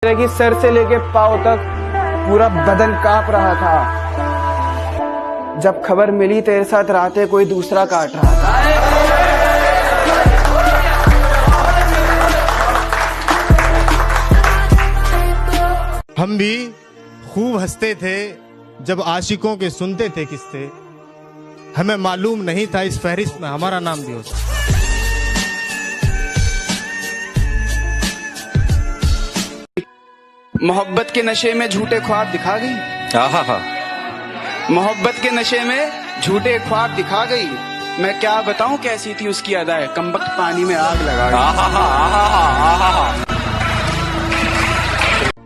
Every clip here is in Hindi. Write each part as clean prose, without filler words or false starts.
कि सर से लेके पाँव तक पूरा बदन कांप रहा था जब खबर मिली तेरे साथ रातें कोई दूसरा काट रहा था। हम भी खूब हंसते थे जब आशिकों के सुनते थे किस्से। हमें मालूम नहीं था इस फहरिस्त में हमारा नाम भी हो सकता। मोहब्बत के नशे में झूठे ख्वाब दिखा गई। मोहब्बत के नशे में झूठे ख्वाब दिखा गई। मैं क्या बताऊं कैसी थी उसकी अदाएं, कमबख्त पानी में आग लगा गई।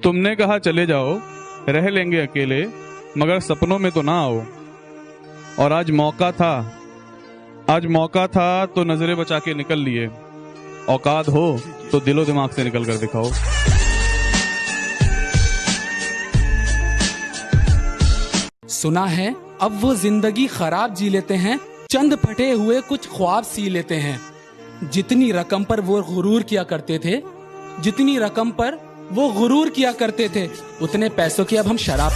तुमने कहा चले जाओ, रह लेंगे अकेले, मगर सपनों में तो ना आओ। और आज मौका था तो नजरें बचा के निकल लिए। औकात हो तो दिलो दिमाग से निकल कर दिखाओ। सुना है अब वो जिंदगी खराब जी लेते हैं, चंद फटे हुए कुछ ख्वाब सी लेते हैं। जितनी रकम पर वो गुरूर किया करते थे, उतने पैसों की अब हम शराब।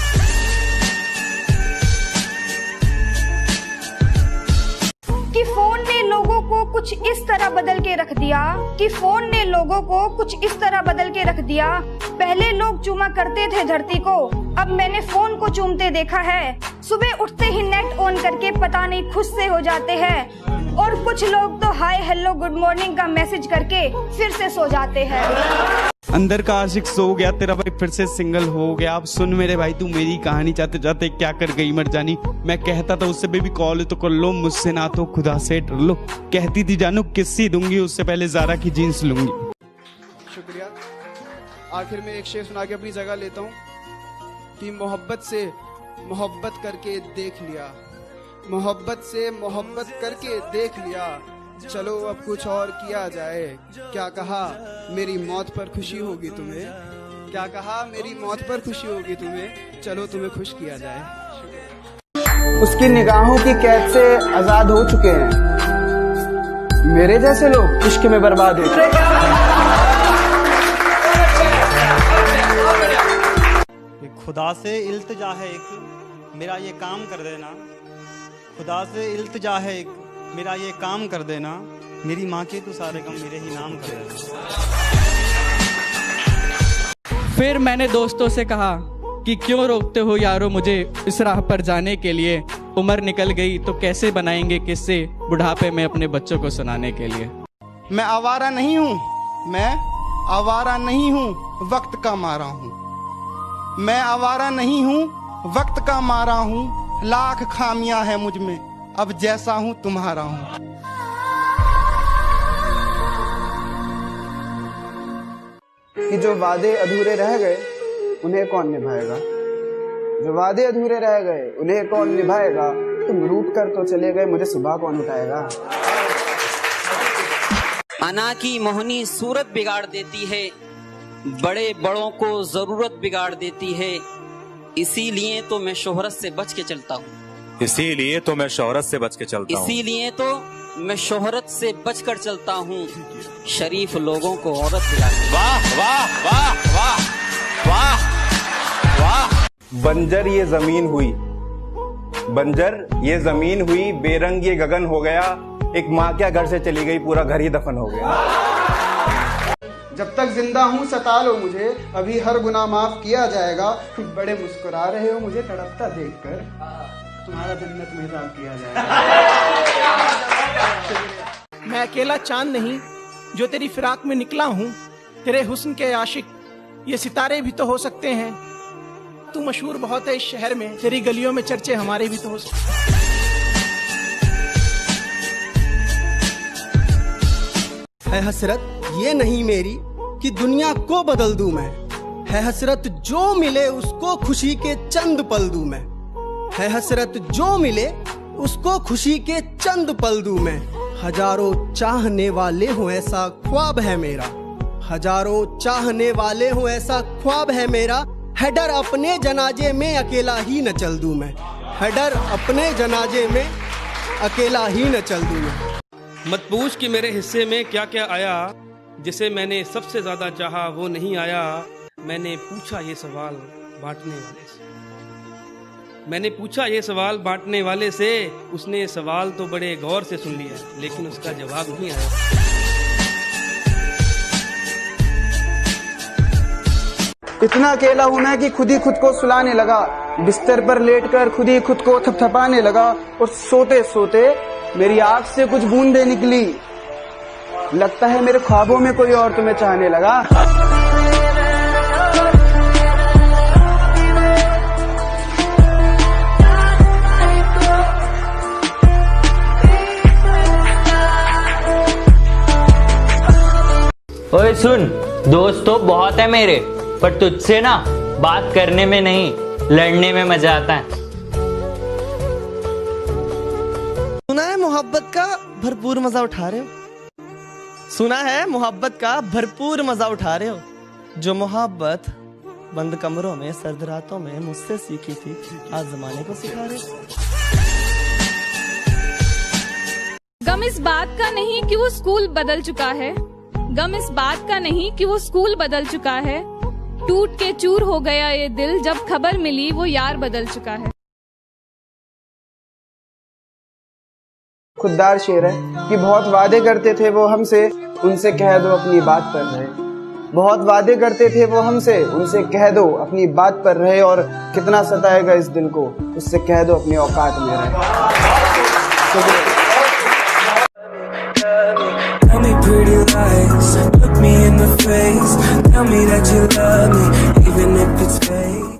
कि फोन ने लोगों को कुछ इस तरह बदल के रख दिया पहले लोग चूमा करते थे धरती को, अब मैंने फोन को चूमते देखा है। सुबह उठते ही नेट ऑन करके पता नहीं खुश से हो जाते हैं, और कुछ लोग तो हाय हेलो गुड मॉर्निंग का मैसेज करके फिर से सो जाते हैं। अंदर का आशिक सो गया, तेरा भाई फिर से सिंगल हो गया। अब सुन मेरे भाई तू मेरी कहानी, चाहते चाहते क्या कर गई मर जानी। मैं कहता था उससे बेबी कॉल तो कर लो, मुझसे ना तो खुदा से डर लो। कहती थी जानू किस्सी दूंगी, उससे पहले जारा की जीन्स लूंगी। शुक्रिया। आखिर में एक शेर सुना के अपनी जगह लेता हूँ कि मोहब्बत से मोहब्बत करके देख लिया, मोहब्बत से मोहब्बत करके देख लिया, चलो अब कुछ और किया जाए। क्या कहा मेरी मौत पर खुशी होगी तुम्हें, क्या कहा मेरी मौत पर खुशी होगी तुम्हें, चलो तुम्हें खुश किया जाए। उसकी निगाहों की कैद से आजाद हो चुके हैं मेरे जैसे लोग, इश्क में बर्बाद हो चुके हैं। खुदा से इल्तिजा है एक, मेरा ये काम कर देना। खुदा से इल्तिजा है एक, मेरा ये काम कर देना। मेरी माँ के तो सारे गम मेरे ही नाम कर देना। फिर मैंने दोस्तों से कहा कि क्यों रोकते हो यारो मुझे इस राह पर जाने के लिए। उम्र निकल गई तो कैसे बनाएंगे किस्से, बुढ़ापे में अपने बच्चों को सुनाने के लिए। मैं आवारा नहीं हूँ, मैं आवारा नहीं हूँ, वक्त का मारा हूँ। मैं आवारा नहीं हूँ, वक्त का मारा हूँ। लाख खामियां हैं मुझ में, अब जैसा हूँ तुम्हारा हूँ। कि जो वादे अधूरे रह गए उन्हें कौन निभाएगा, जो वादे अधूरे रह गए उन्हें कौन निभाएगा। तुम रूठ कर तो चले गए, मुझे सुबह कौन उठाएगा। अना की मोहनी सूरत बिगाड़ देती है, बड़े बड़ों को जरूरत बिगाड़ देती है। इसीलिए तो मैं शोहरत से बच के चलता हूँ, इसीलिए तो मैं शोहरत से बच कर चलता हूँ। शरीफ लोगों को औरत बिगाड़। वाह वाह वाह वाह वाह वाह। बंजर ये जमीन हुई, बेरंग ये गगन हो गया। एक माँ क्या घर से चली गई, पूरा घर ही दफन हो गया। जब तक जिंदा हूँ सता लो मुझे, अभी हर गुनाह माफ किया जाएगा। बड़े मुस्कुरा रहे हो मुझे तड़पता देखकर, तुम्हारा जन्नत में हिसाब किया जाएगा। मैं अकेला चांद नहीं जो तेरी फिराक में निकला हूँ, तेरे हुस्न के आशिक ये सितारे भी तो हो सकते हैं। तू मशहूर बहुत है इस शहर में, तेरी गलियों में चर्चे हमारे भी तो हो सकते हैं। है हसरत ये नहीं मेरी कि दुनिया को बदल दूं मैं, है हसरत जो मिले उसको खुशी के चंद पल दूं मैं, है हसरत जो मिले उसको खुशी के चंद पल दूं मैं। हजारों चाहने वाले हो ऐसा ख्वाब है मेरा, हजारों चाहने वाले हो ऐसा ख्वाब है मेरा। है डर अपने जनाजे में अकेला ही न चल दूं मैं, है डर अपने जनाजे में अकेला ही न चल दूं मैं। मत पूछ कि मेरे हिस्से में क्या क्या आया, जिसे मैंने सबसे ज्यादा चाहा वो नहीं आया। मैंने पूछा ये सवाल बांटने वाले से। मैंने पूछा ये सवाल बांटने वाले से, उसने सवाल तो बड़े गौर से सुन लिया, लेकिन उसका जवाब नहीं आया। इतना अकेला हूं मैं कि खुद ही खुद को सुलाने लगा, बिस्तर पर लेटकर खुद ही खुद को थपथपाने लगा, और सोते सोते मेरी आंख से कुछ बूंदें निकली। लगता है मेरे ख्वाबों में कोई और तुम्हें चाहने लगा। ओए सुन, दोस्त तो बहुत है मेरे, पर तुझसे ना बात करने में नहीं, लड़ने में मजा आता है। सुना है मोहब्बत का भरपूर मजा उठा रहे हो, सुना है मोहब्बत का भरपूर मजा उठा रहे हो। जो मोहब्बत बंद कमरों में सर्द रातों में मुझसे सीखी थी, आज जमाने को सिखा रहे हो। गम इस बात का नहीं कि वो स्कूल बदल चुका है, गम इस बात का नहीं कि वो स्कूल बदल चुका है। टूट के चूर हो गया ये दिल, जब खबर मिली वो यार बदल चुका है। खुददार शेर है कि बहुत वादे करते थे वो हमसे, उनसे कह दो अपनी बात पर रहे। बहुत वादे करते थे वो हमसे, उनसे कह दो अपनी बात पर रहे। और कितना सताएगा इस दिल को, उससे कह दो अपनी औकात में रहे। Tell me pretty lies, look me in the face, tell me that you love me, even if it's fake.